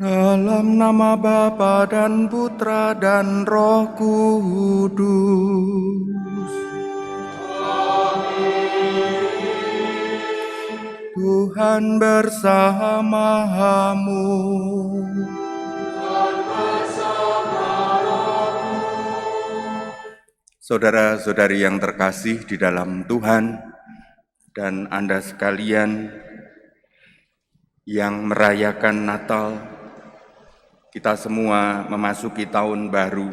Dalam nama Bapa dan Putra dan Roh Kudus. Tuhan bersamamu. Saudara-saudari yang terkasih di dalam Tuhan, dan Anda sekalian yang merayakan Natal, kita semua memasuki tahun baru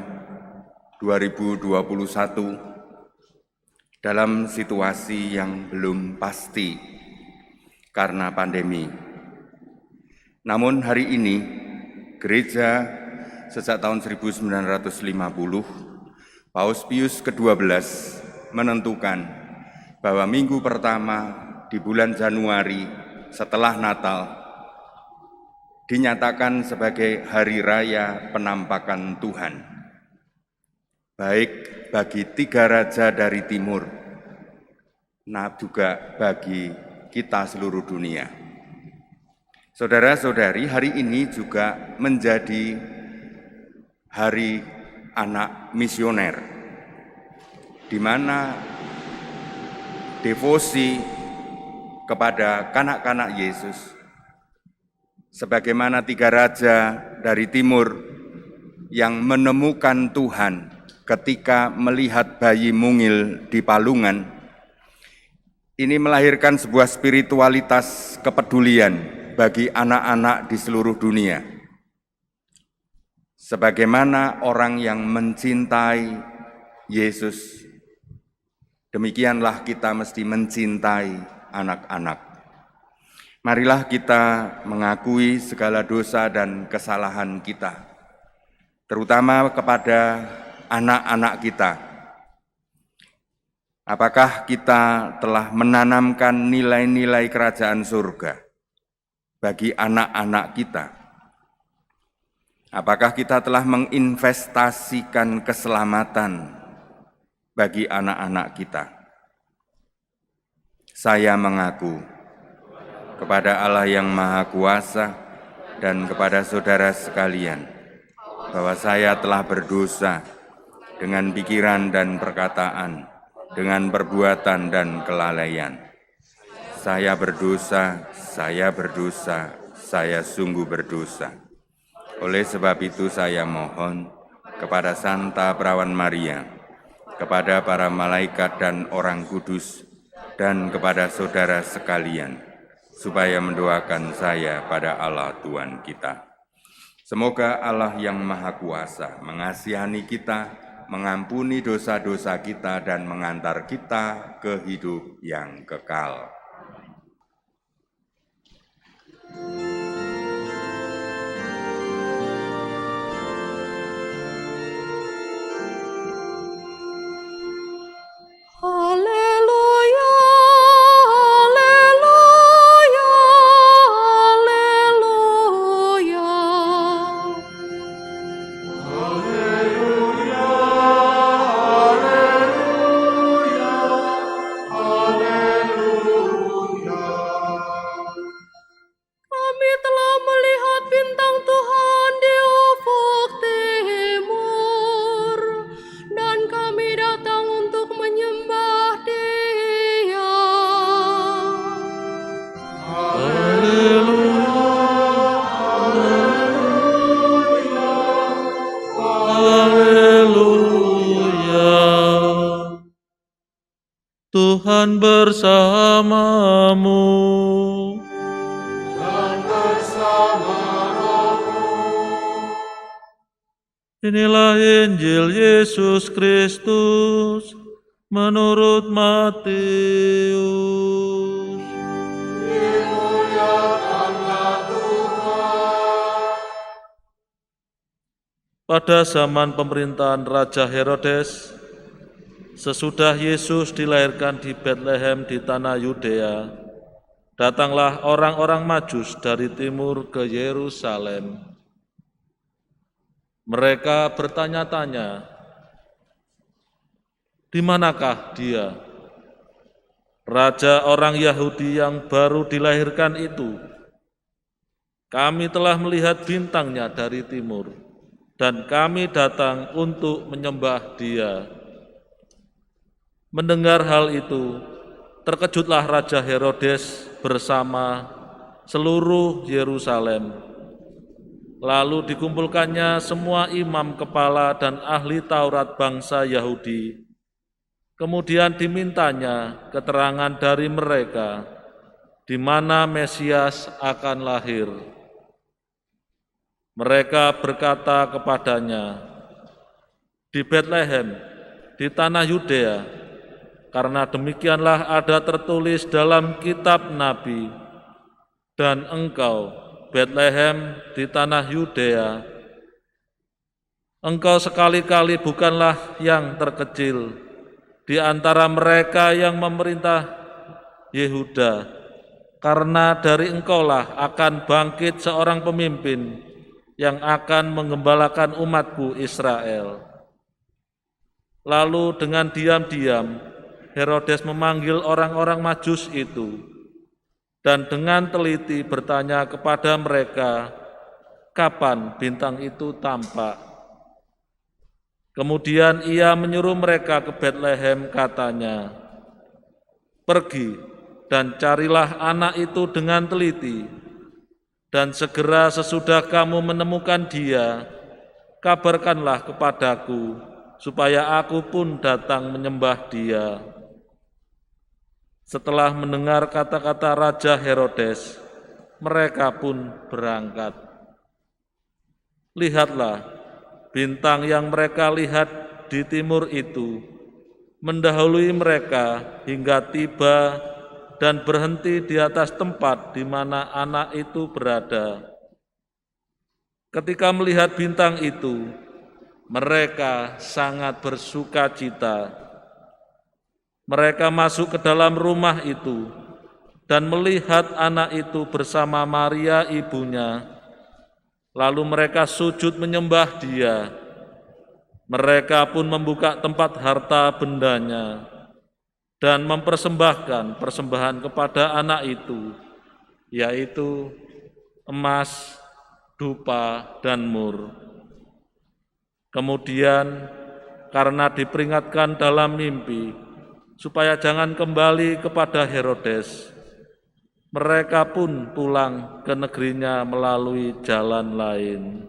2021 dalam situasi yang belum pasti karena pandemi. Namun hari ini, gereja sejak tahun 1950, Paus Pius ke-12 menentukan bahwa minggu pertama di bulan Januari setelah Natal dinyatakan sebagai Hari Raya Penampakan Tuhan, baik bagi tiga raja dari timur, nah juga bagi kita seluruh dunia. Saudara-saudari, hari ini juga menjadi Hari Anak Misioner, di mana devosi kepada kanak-kanak Yesus, sebagaimana tiga raja dari timur yang menemukan Tuhan ketika melihat bayi mungil di palungan, ini melahirkan sebuah spiritualitas kepedulian bagi anak-anak di seluruh dunia. Sebagaimana orang yang mencintai Yesus, demikianlah kita mesti mencintai anak-anak. Marilah kita mengakui segala dosa dan kesalahan kita, terutama kepada anak-anak kita. Apakah kita telah menanamkan nilai-nilai kerajaan surga bagi anak-anak kita? Apakah kita telah menginvestasikan keselamatan bagi anak-anak kita? Saya mengaku kepada Allah yang Maha Kuasa dan kepada saudara sekalian bahwa saya telah berdosa dengan pikiran dan perkataan, dengan perbuatan dan kelalaian. Saya berdosa, saya sungguh berdosa. Oleh sebab itu saya mohon kepada Santa Perawan Maria, kepada para malaikat dan orang kudus, dan kepada saudara sekalian, supaya mendoakan saya pada Allah Tuhan kita. Semoga Allah yang Maha Kuasa mengasihani kita, mengampuni dosa-dosa kita, dan mengantar kita ke hidup yang kekal. Haleluya, haleluya, haleluya. Kami telah melihat bintang Tuhan di ufuk timur, dan kami datang untuk menyembah Dia. Haleluya. Tuhan bersamamu. Inilah Injil Yesus Kristus menurut Matius. Pada zaman pemerintahan Raja Herodes, sesudah Yesus dilahirkan di Betlehem di tanah Yudea, datanglah orang-orang Majus dari timur ke Yerusalem. Mereka bertanya-tanya, "Di manakah Dia, Raja orang Yahudi yang baru dilahirkan itu? Kami telah melihat bintangnya dari timur, dan kami datang untuk menyembah Dia. Mendengar hal itu, terkejutlah Raja Herodes bersama seluruh Yerusalem. Lalu dikumpulkannya semua imam kepala dan ahli Taurat bangsa Yahudi. Kemudian dimintanya keterangan dari mereka di mana Mesias akan lahir. Mereka berkata kepadanya, di Betlehem, di tanah Yudea, karena demikianlah ada tertulis dalam kitab Nabi, dan engkau, Betlehem di tanah Yudea, engkau sekali-kali bukanlah yang terkecil di antara mereka yang memerintah Yehuda, karena dari engkaulah akan bangkit seorang pemimpin yang akan menggembalakan umatku Israel. Lalu dengan diam-diam Herodes memanggil orang-orang Majus itu, dan dengan teliti bertanya kepada mereka, kapan bintang itu tampak. Kemudian ia menyuruh mereka ke Betlehem, katanya, pergi dan carilah anak itu dengan teliti, dan segera sesudah kamu menemukan dia, kabarkanlah kepadaku, supaya aku pun datang menyembah dia. Setelah mendengar kata-kata Raja Herodes, mereka pun berangkat. Lihatlah, bintang yang mereka lihat di timur itu mendahului mereka hingga tiba dan berhenti di atas tempat di mana anak itu berada. Ketika melihat bintang itu, mereka sangat bersuka cita. Mereka masuk ke dalam rumah itu dan melihat anak itu bersama Maria ibunya. Lalu mereka sujud menyembah dia. Mereka pun membuka tempat harta bendanya dan mempersembahkan persembahan kepada anak itu, yaitu emas, dupa, dan mur. Kemudian karena diperingatkan dalam mimpi, supaya jangan kembali kepada Herodes, mereka pun pulang ke negerinya melalui jalan lain.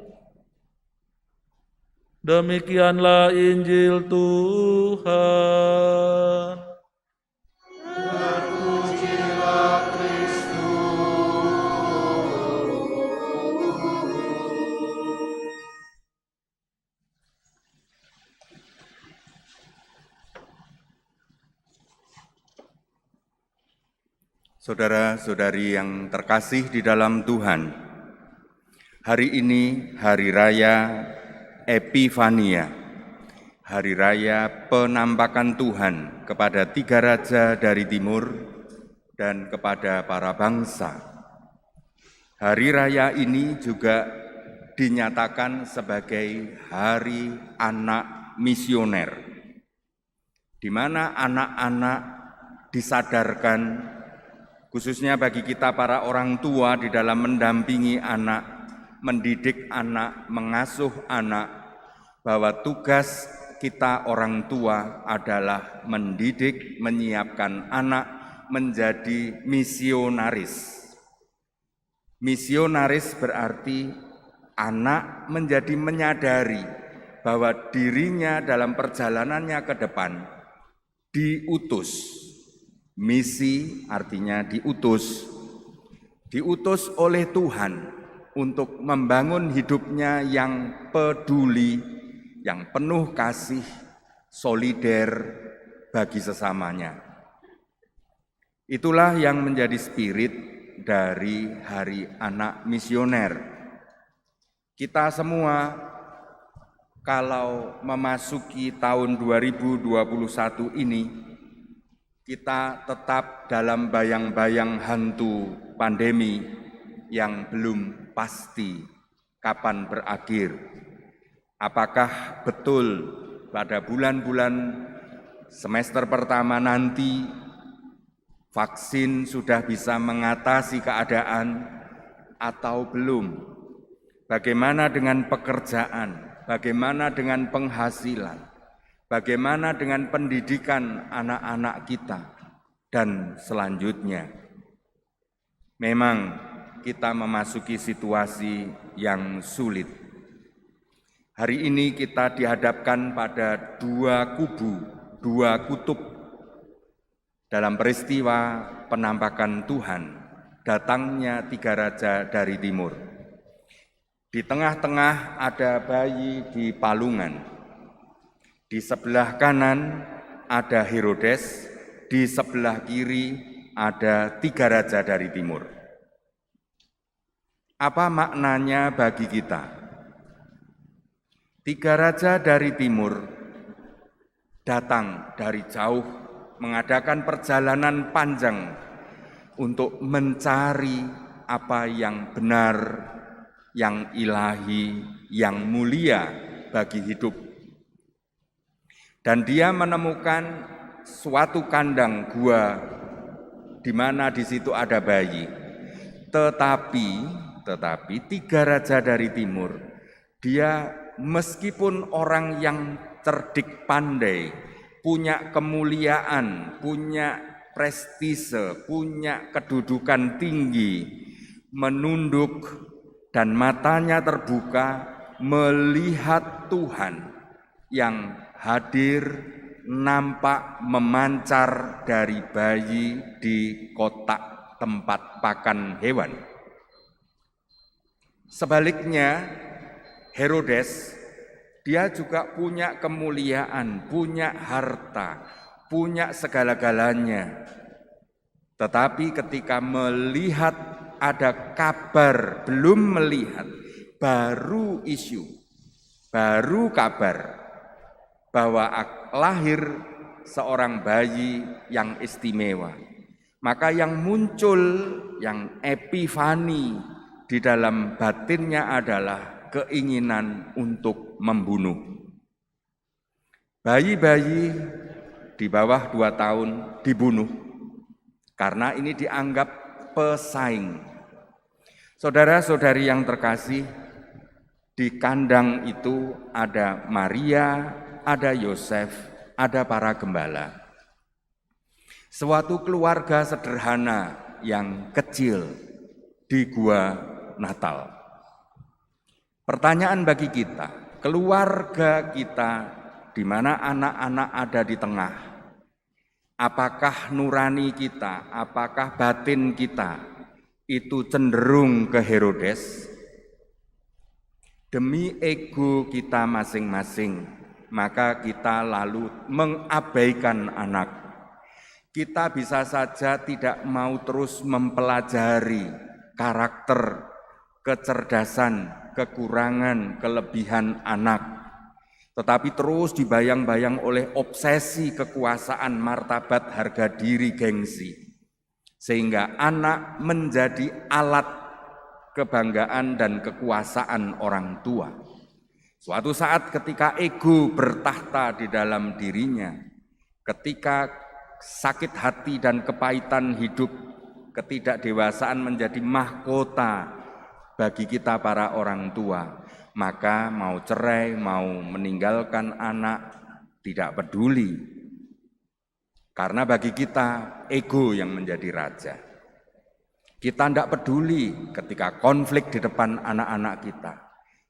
Demikianlah Injil Tuhan. Terpujilah Saudara-saudari yang terkasih di dalam Tuhan, hari ini hari raya Epifania, hari raya penampakan Tuhan kepada tiga raja dari timur dan kepada para bangsa. Hari raya ini juga dinyatakan sebagai hari anak misioner, di mana anak-anak disadarkan, khususnya bagi kita para orang tua di dalam mendampingi anak, mendidik anak, mengasuh anak, bahwa tugas kita orang tua adalah mendidik, menyiapkan anak menjadi misionaris. Misionaris berarti anak menjadi menyadari bahwa dirinya dalam perjalanannya ke depan diutus. Misi artinya diutus oleh Tuhan untuk membangun hidupnya yang peduli, yang penuh kasih, solider bagi sesamanya. Itulah yang menjadi spirit dari Hari Anak Misioner. Kita semua kalau memasuki tahun 2021 ini, kita tetap dalam bayang-bayang hantu pandemi yang belum pasti kapan berakhir. Apakah betul pada bulan-bulan semester pertama nanti vaksin sudah bisa mengatasi keadaan atau belum? Bagaimana dengan pekerjaan? Bagaimana dengan penghasilan? Bagaimana dengan pendidikan anak-anak kita? Dan selanjutnya, memang kita memasuki situasi yang sulit. Hari ini kita dihadapkan pada dua kubu, dua kutub dalam peristiwa penampakan Tuhan, datangnya tiga raja dari timur. Di tengah-tengah ada bayi di palungan. Di sebelah kanan ada Herodes, di sebelah kiri ada tiga raja dari timur. Apa maknanya bagi kita? Tiga raja dari timur datang dari jauh, mengadakan perjalanan panjang untuk mencari apa yang benar, yang ilahi, yang mulia bagi hidup. Dan dia menemukan suatu kandang gua di mana di situ ada bayi. Tetapi tiga raja dari timur, dia meskipun orang yang cerdik pandai, punya kemuliaan, punya prestise, punya kedudukan tinggi, menunduk dan matanya terbuka melihat Tuhan yang hadir, nampak memancar dari bayi di kotak tempat pakan hewan. Sebaliknya, Herodes, dia juga punya kemuliaan, punya harta, punya segala-galanya. Tetapi ketika melihat ada kabar, belum melihat, baru isu, baru kabar bahwa lahir seorang bayi yang istimewa. Maka yang muncul, yang epifani di dalam batinnya adalah keinginan untuk membunuh. Bayi-bayi di bawah 2 tahun dibunuh karena ini dianggap pesaing. Saudara-saudari yang terkasih, di kandang itu ada Maria, ada Yosef, ada para gembala. Suatu keluarga sederhana yang kecil di gua Natal. Pertanyaan bagi kita, keluarga kita di mana anak-anak ada di tengah, apakah nurani kita, apakah batin kita itu cenderung ke Herodes? Demi ego kita masing-masing, maka kita lalu mengabaikan anak. Kita bisa saja tidak mau terus mempelajari karakter, kecerdasan, kekurangan, kelebihan anak, tetapi terus dibayang-bayang oleh obsesi kekuasaan, martabat, harga diri, gengsi, sehingga anak menjadi alat kebanggaan dan kekuasaan orang tua. Suatu saat ketika ego bertahta di dalam dirinya, ketika sakit hati dan kepahitan hidup, ketidakdewasaan menjadi mahkota bagi kita para orang tua, maka mau cerai, mau meninggalkan anak, tidak peduli. Karena bagi kita ego yang menjadi raja. Kita tidak peduli ketika konflik di depan anak-anak kita.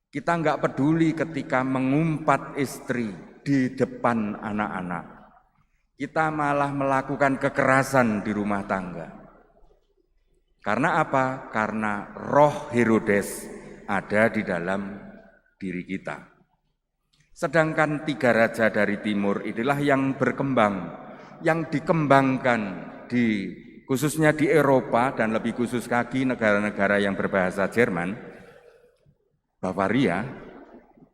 Kita enggak peduli ketika mengumpat istri di depan anak-anak. Kita malah melakukan kekerasan di rumah tangga. Karena apa? Karena roh Herodes ada di dalam diri kita. Sedangkan tiga raja dari timur inilah yang berkembang, yang dikembangkan khususnya di Eropa dan lebih khusus lagi negara-negara yang berbahasa Jerman, Bavaria,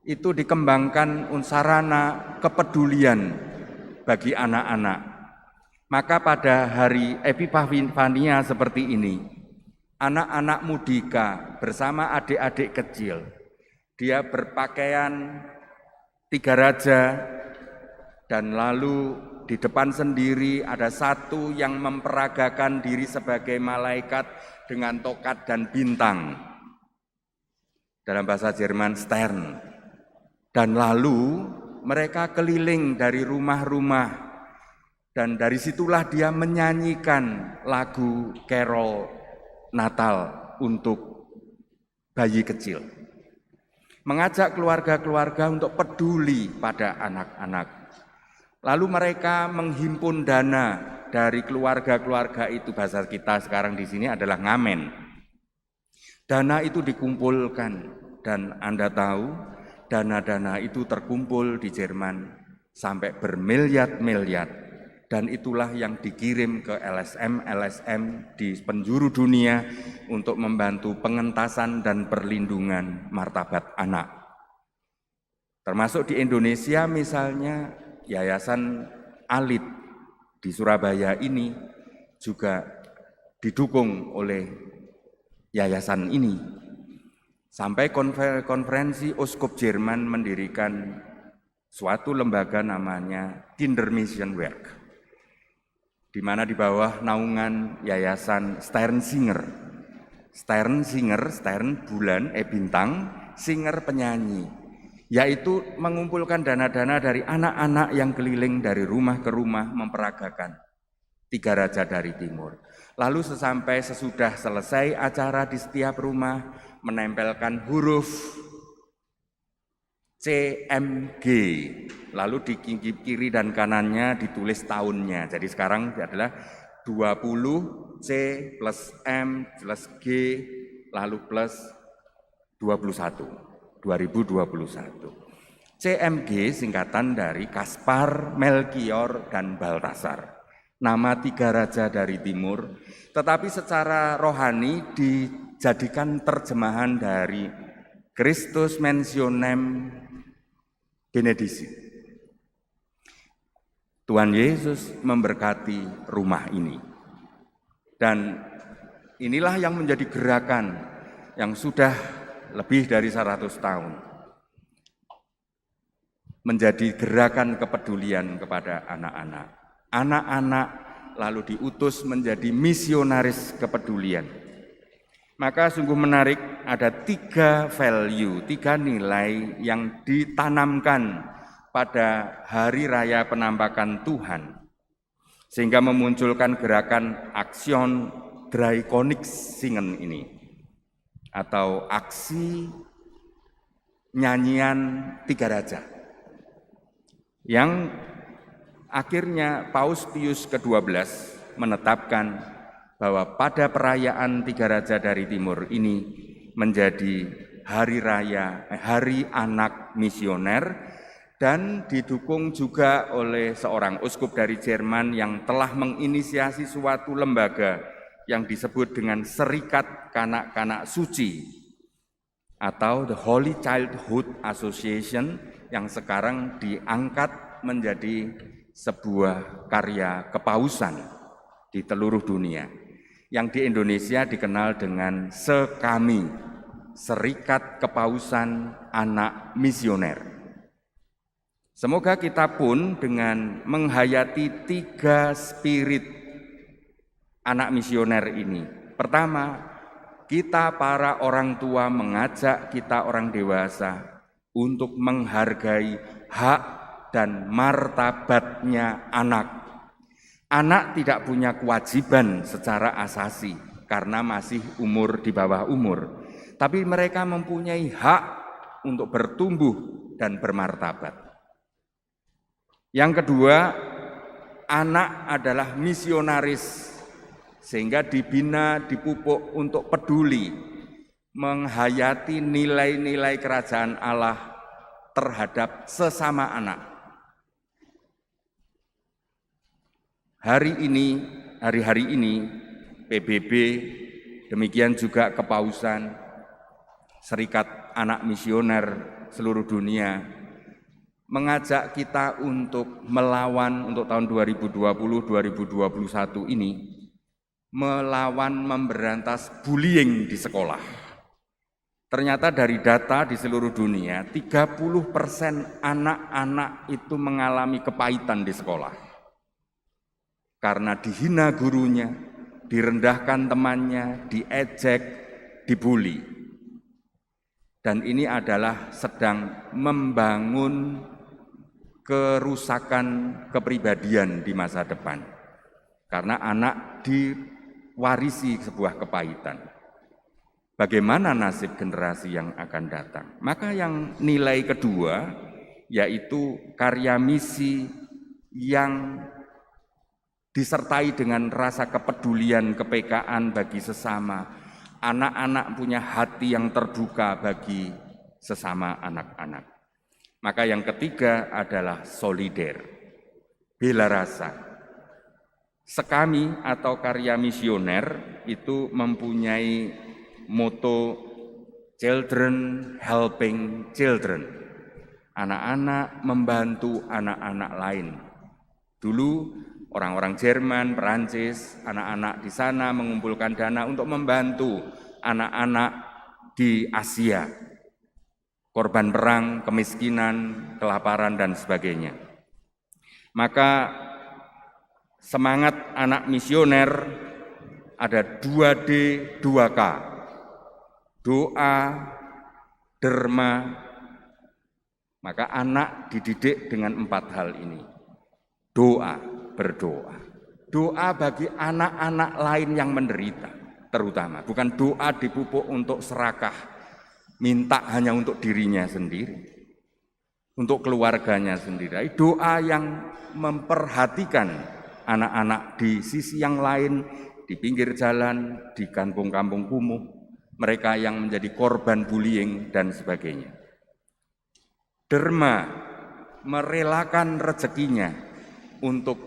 itu dikembangkan sarana kepedulian bagi anak-anak. Maka pada hari Epifania seperti ini, anak-anak mudika bersama adik-adik kecil, dia berpakaian tiga raja dan lalu di depan sendiri ada satu yang memperagakan diri sebagai malaikat dengan tokat dan bintang. Dalam bahasa Jerman Stern. Dan lalu mereka keliling dari rumah-rumah dan dari situlah dia menyanyikan lagu carol Natal untuk bayi kecil. Mengajak keluarga-keluarga untuk peduli pada anak-anak. Lalu mereka menghimpun dana dari keluarga-keluarga itu, bahasa kita sekarang di sini adalah ngamen. Dana itu dikumpulkan dan Anda tahu dana-dana itu terkumpul di Jerman sampai bermiliar-miliar dan itulah yang dikirim ke LSM di penjuru dunia untuk membantu pengentasan dan perlindungan martabat anak. Termasuk di Indonesia misalnya Yayasan Alit di Surabaya ini juga didukung oleh yayasan ini. Sampai konferensi Uskup Jerman mendirikan suatu lembaga namanya Kindermissionwerk, di mana di bawah naungan Yayasan Sternsinger. Stern bulan, bintang, singer penyanyi, yaitu mengumpulkan dana-dana dari anak-anak yang keliling dari rumah ke rumah memperagakan Tiga Raja dari Timur. Lalu sesudah selesai acara di setiap rumah, menempelkan huruf CMG, lalu di kiri dan kanannya ditulis tahunnya. Jadi sekarang adalah 20 C plus M plus G lalu plus 2021. CMG singkatan dari Kaspar, Melkior, dan Baltasar. Nama tiga raja dari timur, tetapi secara rohani dijadikan terjemahan dari Christus Mentionem Benedici. Tuhan Yesus memberkati rumah ini. Dan inilah yang menjadi gerakan yang sudah lebih dari 100 tahun. Menjadi gerakan kepedulian kepada anak-anak. Anak-anak lalu diutus menjadi misionaris kepedulian. Maka sungguh menarik, ada 3 value, 3 nilai yang ditanamkan pada Hari Raya Penampakan Tuhan, sehingga memunculkan gerakan Aksion Dreikönigsingen ini, atau aksi nyanyian Tiga Raja, yang akhirnya Paus Pius ke-12 menetapkan bahwa pada perayaan Tiga Raja dari Timur ini menjadi hari anak misioner, dan didukung juga oleh seorang uskup dari Jerman yang telah menginisiasi suatu lembaga yang disebut dengan Serikat Kanak-Kanak Suci atau The Holy Childhood Association, yang sekarang diangkat menjadi sebuah karya kepausan di seluruh dunia, yang di Indonesia dikenal dengan SEKAMI, Serikat Kepausan Anak Misioner. Semoga kita pun dengan menghayati 3 spirit anak misioner ini. Pertama, kita para orang tua mengajak kita orang dewasa untuk menghargai hak dan martabatnya anak. Anak tidak punya kewajiban secara asasi karena masih umur di bawah umur, tapi mereka mempunyai hak untuk bertumbuh dan bermartabat. Yang kedua, anak adalah misionaris, sehingga dibina, dipupuk untuk peduli, menghayati nilai-nilai kerajaan Allah terhadap sesama anak. Hari-hari ini PBB, demikian juga Kepausan, Serikat Anak Misioner seluruh dunia, mengajak kita untuk melawan, untuk tahun 2020-2021 ini, melawan memberantas bullying di sekolah. Ternyata dari data di seluruh dunia, 30% anak-anak itu mengalami kepahitan di sekolah. karena dihina gurunya, direndahkan temannya, diejek, dibuli. Dan ini adalah sedang membangun kerusakan kepribadian di masa depan. Karena anak diwarisi sebuah kepahitan. Bagaimana nasib generasi yang akan datang? Maka yang nilai kedua, yaitu karya misi yang disertai dengan rasa kepedulian, kepekaan bagi sesama. Anak-anak punya hati yang terbuka bagi sesama anak-anak. Maka yang ketiga adalah solider, bela rasa. Sekami atau karya misioner itu mempunyai moto Children Helping Children. Anak-anak membantu anak-anak lain. Dulu orang-orang Jerman, Perancis, anak-anak di sana mengumpulkan dana untuk membantu anak-anak di Asia. Korban perang, kemiskinan, kelaparan, dan sebagainya. Maka semangat anak misioner ada 2D, 2K. Doa, derma. Maka anak dididik dengan 4 hal ini. Doa, berdoa. Doa bagi anak-anak lain yang menderita, terutama. Bukan doa dipupuk untuk serakah, minta hanya untuk dirinya sendiri, untuk keluarganya sendiri. Doa yang memperhatikan anak-anak di sisi yang lain, di pinggir jalan, di kampung-kampung kumuh, mereka yang menjadi korban bullying dan sebagainya. Derma, merelakan rezekinya untuk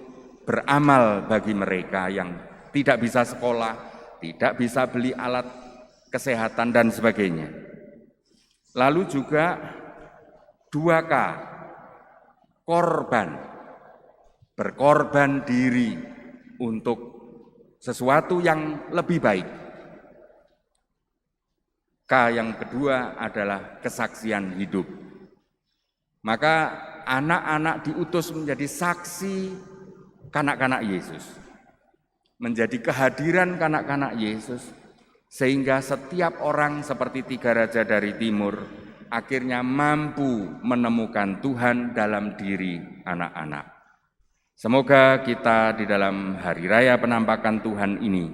beramal bagi mereka yang tidak bisa sekolah, tidak bisa beli alat kesehatan dan sebagainya. Lalu juga 2K, korban, berkorban diri untuk sesuatu yang lebih baik. K yang kedua adalah kesaksian hidup. Maka anak-anak diutus menjadi saksi kanak-kanak Yesus, menjadi kehadiran kanak-kanak Yesus, sehingga setiap orang seperti 3 raja dari timur akhirnya mampu menemukan Tuhan dalam diri anak-anak. Semoga kita di dalam hari raya penampakan Tuhan ini,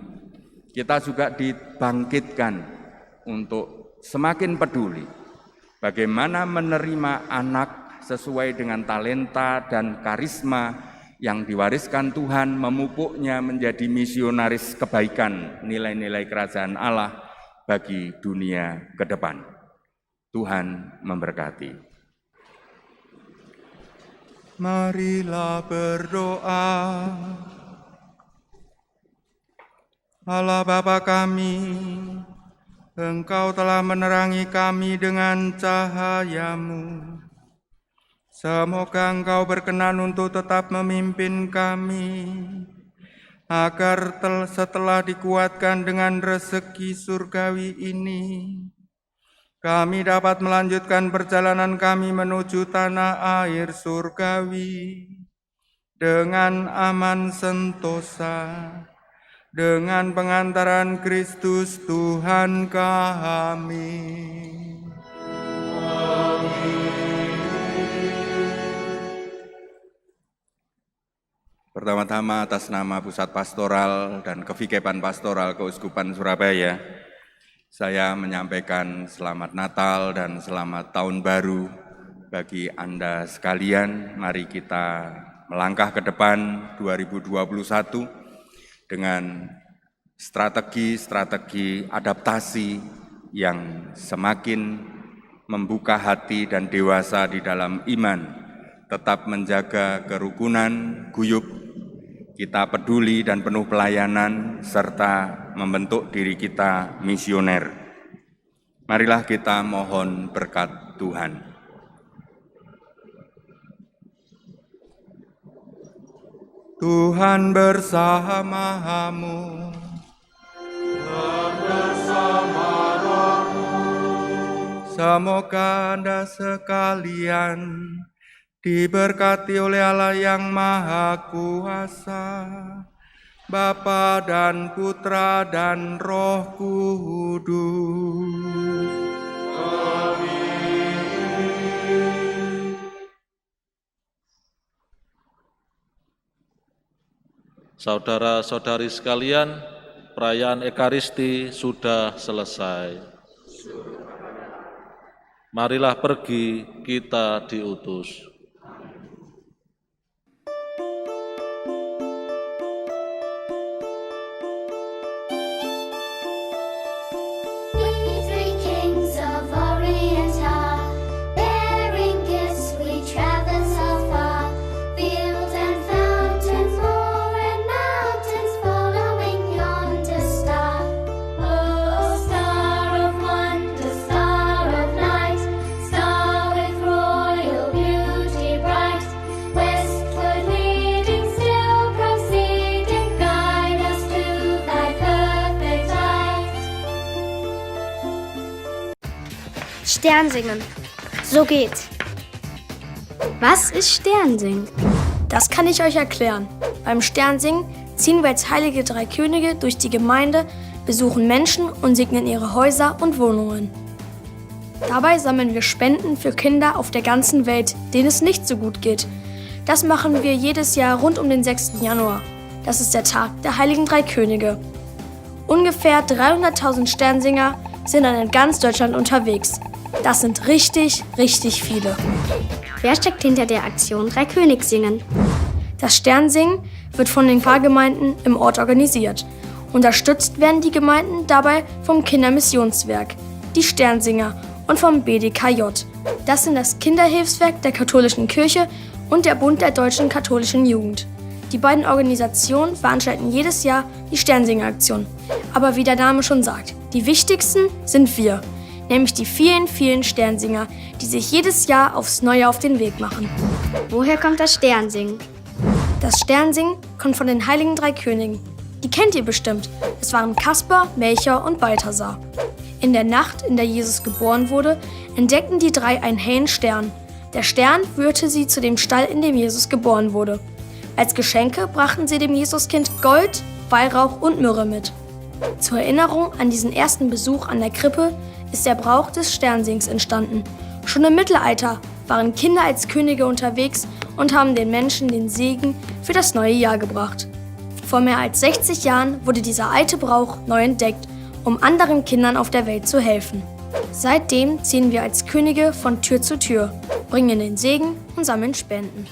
kita juga dibangkitkan untuk semakin peduli bagaimana menerima anak sesuai dengan talenta dan karisma yang diwariskan Tuhan, memupuknya menjadi misionaris kebaikan, nilai-nilai kerajaan Allah bagi dunia ke depan. Tuhan memberkati. Marilah berdoa. Allah Bapa kami, Engkau telah menerangi kami dengan cahaya-Mu. Semoga Engkau berkenan untuk tetap memimpin kami, agar setelah dikuatkan dengan rezeki surgawi ini, kami dapat melanjutkan perjalanan kami menuju tanah air surgawi dengan aman sentosa, dengan pengantaran Kristus Tuhan kami. Pertama-tama atas nama Pusat Pastoral dan Kevikepan Pastoral Keuskupan Surabaya, saya menyampaikan selamat Natal dan selamat Tahun Baru bagi Anda sekalian. Mari kita melangkah ke depan 2021 dengan strategi-strategi adaptasi yang semakin membuka hati dan dewasa di dalam iman, tetap menjaga kerukunan, guyup, kita peduli dan penuh pelayanan, serta membentuk diri kita misioner. Marilah kita mohon berkat Tuhan. Tuhan bersamamu. Dan bersama rohmu. Semoga Anda sekalian diberkati oleh Allah yang Maha Kuasa, Bapa dan Putra dan Roh Kudus. Saudara-saudari sekalian, perayaan Ekaristi sudah selesai. Marilah pergi, kita diutus. We three kings of Orient are, bearing gifts we travel so far. Field and fountain, moor and mountains, following yonder star. Oh, star of wonder, star of light, star with royal beauty bright. Westward leading, still proceeding, guide us to thy perfect light. Sternsingen. So geht's. Was ist Sternsingen? Das kann ich euch erklären. Beim Sternsingen ziehen wir als heilige drei Könige durch die Gemeinde, besuchen Menschen und segnen ihre Häuser und Wohnungen. Dabei sammeln wir Spenden für Kinder auf der ganzen Welt, denen es nicht so gut geht. Das machen wir jedes Jahr rund um den 6. Januar. Das ist der Tag der heiligen drei Könige. Ungefähr 300.000 Sternsinger sind dann in ganz Deutschland unterwegs. Das sind richtig, richtig viele. Wer steckt hinter der Aktion Drei König singen? Das Sternsingen wird von den Pfarrgemeinden im Ort organisiert. Unterstützt werden die Gemeinden dabei vom Kindermissionswerk, die Sternsinger und vom BDKJ. Das sind das Kinderhilfswerk der katholischen Kirche und der Bund der deutschen katholischen Jugend. Die beiden Organisationen veranstalten jedes Jahr die Sternsinger-Aktion. Aber wie der Name schon sagt, die wichtigsten sind wir, nämlich die vielen, vielen Sternsinger, die sich jedes Jahr aufs Neue auf den Weg machen. Woher kommt das Sternsingen? Das Sternsingen kommt von den heiligen drei Königen. Die kennt ihr bestimmt. Es waren Kaspar, Melchior und Balthasar. In der Nacht, in der Jesus geboren wurde, entdeckten die drei einen hellen Stern. Der Stern führte sie zu dem Stall, in dem Jesus geboren wurde. Als Geschenke brachten sie dem Jesuskind Gold, Weihrauch und Myrrhe mit. Zur Erinnerung an diesen ersten Besuch an der Krippe ist der Brauch des Sternsingens entstanden. Schon im Mittelalter waren Kinder als Könige unterwegs und haben den Menschen den Segen für das neue Jahr gebracht. Vor mehr als 60 Jahren wurde dieser alte Brauch neu entdeckt, um anderen Kindern auf der Welt zu helfen. Seitdem ziehen wir als Könige von Tür zu Tür, bringen den Segen und sammeln Spenden.